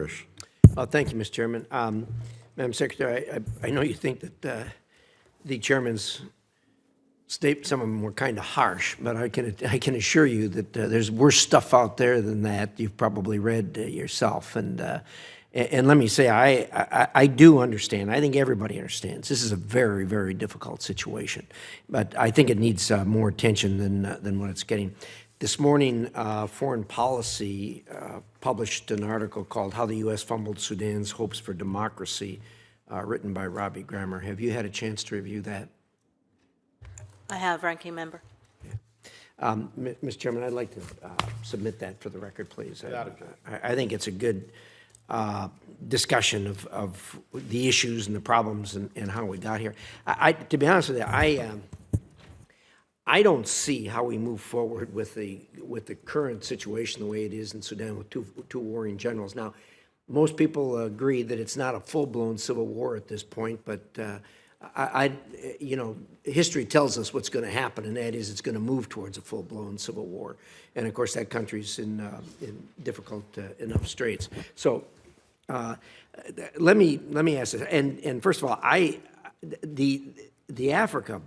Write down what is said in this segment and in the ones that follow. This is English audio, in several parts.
Risch. Thank you, Mr. Chairman. Madam Secretary, I know you think that the chairman's some of them were kind of harsh, but I can assure you that there's worse stuff out there than that. You've probably read yourself, and let me say, I do understand. I think everybody understands. This is a very, very difficult situation, but I think it needs more attention than what it's getting. This morning, Foreign Policy published an article called "How the U.S. Fumbled Sudan's Hopes for Democracy," written by Robbie Grammer. Have you had a chance to review that? I have, Ranking Member. Yeah. Mr. Chairman, I'd like to submit that for the record, please. I think it's a good discussion of the issues and the problems and how we got here. To be honest with you, I don't see how we move forward with the current situation the way it is in Sudan with two warring generals. Now, most people agree that it's not a full-blown civil war at this point, but history tells us what's going to happen, and that is it's going to move towards a full-blown civil war. And of course, that country's in difficult enough straits. So let me ask this. And first of all, the Africa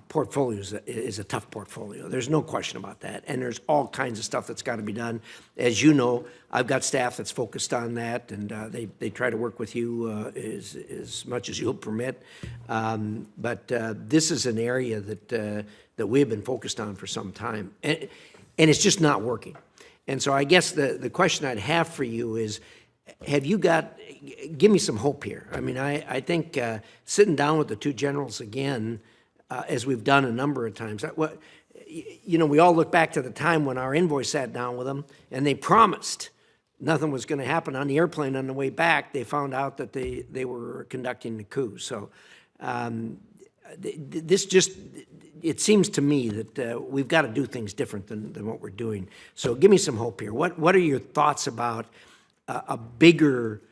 portfolio is a tough portfolio. There's no question about that. And there's all kinds of stuff that's got to be done. As you know, I've got staff that's focused on that, and they try to work with you as much as you'll permit. But this is an area that we have been focused on for some time, and it's just not working. And so I guess the question I'd have for you is, give me some hope here. I mean, I think sitting down with the two generals again, as we've done a number of times. We all look back to the time when our envoy sat down with them, and they promised nothing was going to happen. On the airplane on the way back, they found out that they were conducting the coup. So it seems to me that we've got to do things different than what we're doing. So give me some hope here. What are your thoughts about a bigger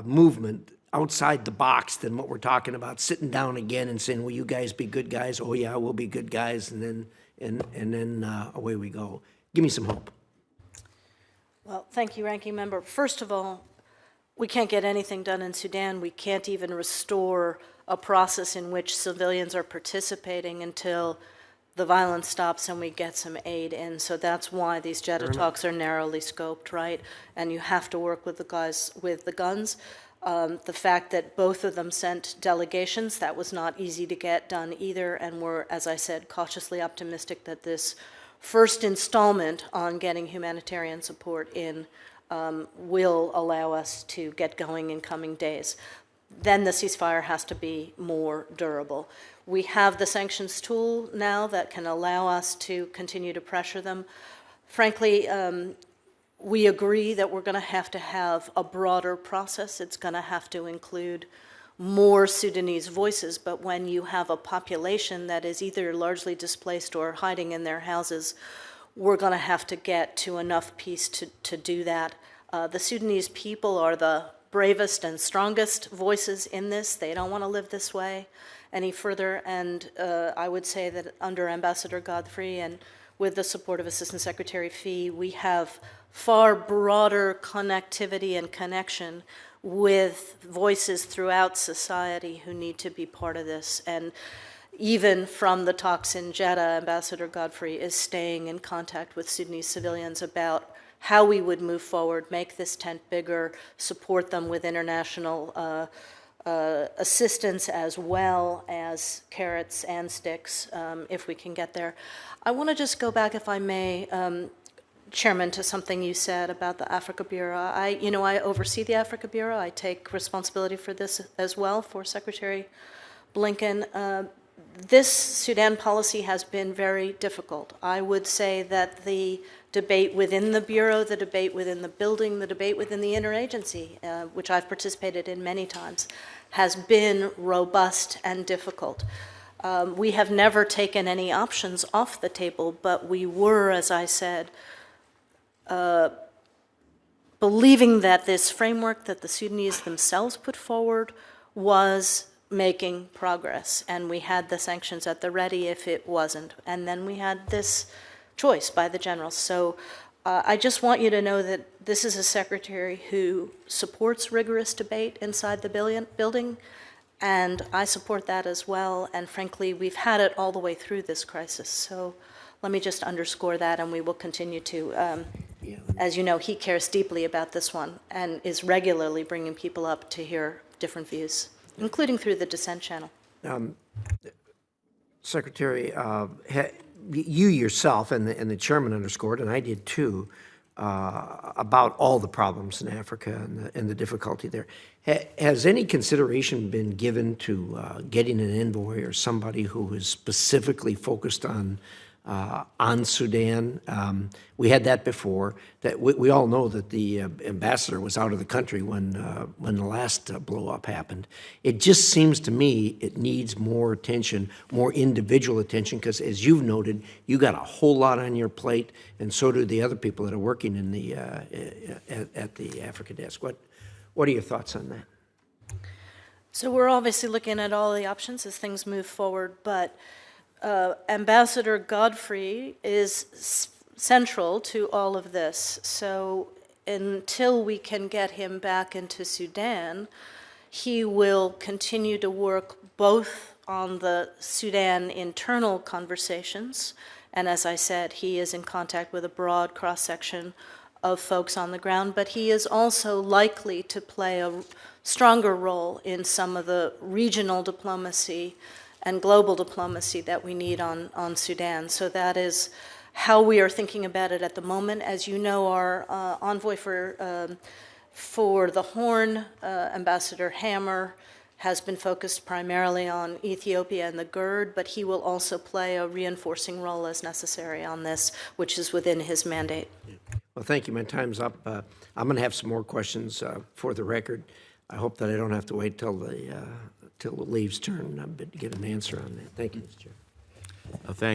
movement outside the box than what we're talking about, sitting down again and saying, will you guys be good guys? Oh yeah, we'll be good guys, and then away we go. Give me some hope. Well, thank you, Ranking Member. First of all, we can't get anything done in Sudan. We can't even restore a process in which civilians are participating until the violence stops and we get some aid in. So that's why these Jeddah talks are narrowly scoped, right? And you have to work with the guys with the guns. The fact that both of them sent delegations, that was not easy to get done either, and we're, as I said, cautiously optimistic that this first installment on getting humanitarian support in will allow us to get going in coming days. Then the ceasefire has to be more durable. We have the sanctions tool now that can allow us to continue to pressure them. Frankly, we agree that we're going to have a broader process. It's going to have to include more Sudanese voices, but when you have a population that is either largely displaced or hiding in their houses, we're going to have to get to enough peace to do that. The Sudanese people are the bravest and strongest voices in this. They don't want to live this way any further, and I would say that under Ambassador Godfrey and with the support of Assistant Secretary Fee, we have far broader connectivity and connection with voices throughout society who need to be part of this. And even from the talks in Jeddah, Ambassador Godfrey is staying in contact with Sudanese civilians about how we would move forward, make this tent bigger, support them with international assistance as well as carrots and sticks if we can get there. I want to just go back, if I may, Chairman, to something you said about the Africa Bureau. I oversee the Africa Bureau. I take responsibility for this as well for Secretary Blinken. This Sudan policy has been very difficult. I would say that the debate within the Bureau, the debate within the building, the debate within the interagency, which I've participated in many times, has been robust and difficult. We have never taken any options off the table, but we were, as I said, believing that this framework that the Sudanese themselves put forward was making progress, and we had the sanctions at the ready if it wasn't. And then we had this choice by the generals. So I just want you to know that this is a secretary who supports rigorous debate inside the building, and I support that as well. And frankly, we've had it all the way through this crisis. So let me just underscore that, and we will continue to. As you know, he cares deeply about this one and is regularly bringing people up to hear different views, including through the dissent channel. Secretary, you yourself and the chairman underscored, and I did too, about all the problems in Africa and the difficulty there. Has any consideration been given to getting an envoy or somebody who is specifically focused on Sudan? We had that before. That we all know that the ambassador was out of the country when the last blow-up happened. It just seems to me it needs more attention, more individual attention, because as you've noted, you got a whole lot on your plate, and so do the other people that are working in the at the Africa desk. What are your thoughts on that? So we're obviously looking at all the options as things move forward, but Ambassador Godfrey is central to all of this. So until we can get him back into Sudan, he will continue to work both on the Sudan internal conversations, and as I said, he is in contact with a broad cross-section of folks on the ground, but he is also likely to play a stronger role in some of the regional diplomacy and global diplomacy that we need on Sudan. So that is how we are thinking about it at the moment. As you know, our envoy for the Horn, Ambassador Hammer, has been focused primarily on Ethiopia and the GERD, but he will also play a reinforcing role as necessary on this, which is within his mandate. Well, thank you. My time's up. I'm going to have some more questions for the record. I hope that I don't have to wait till the leaves turn to get an answer on that. Thank you, Mr. Chair. Thank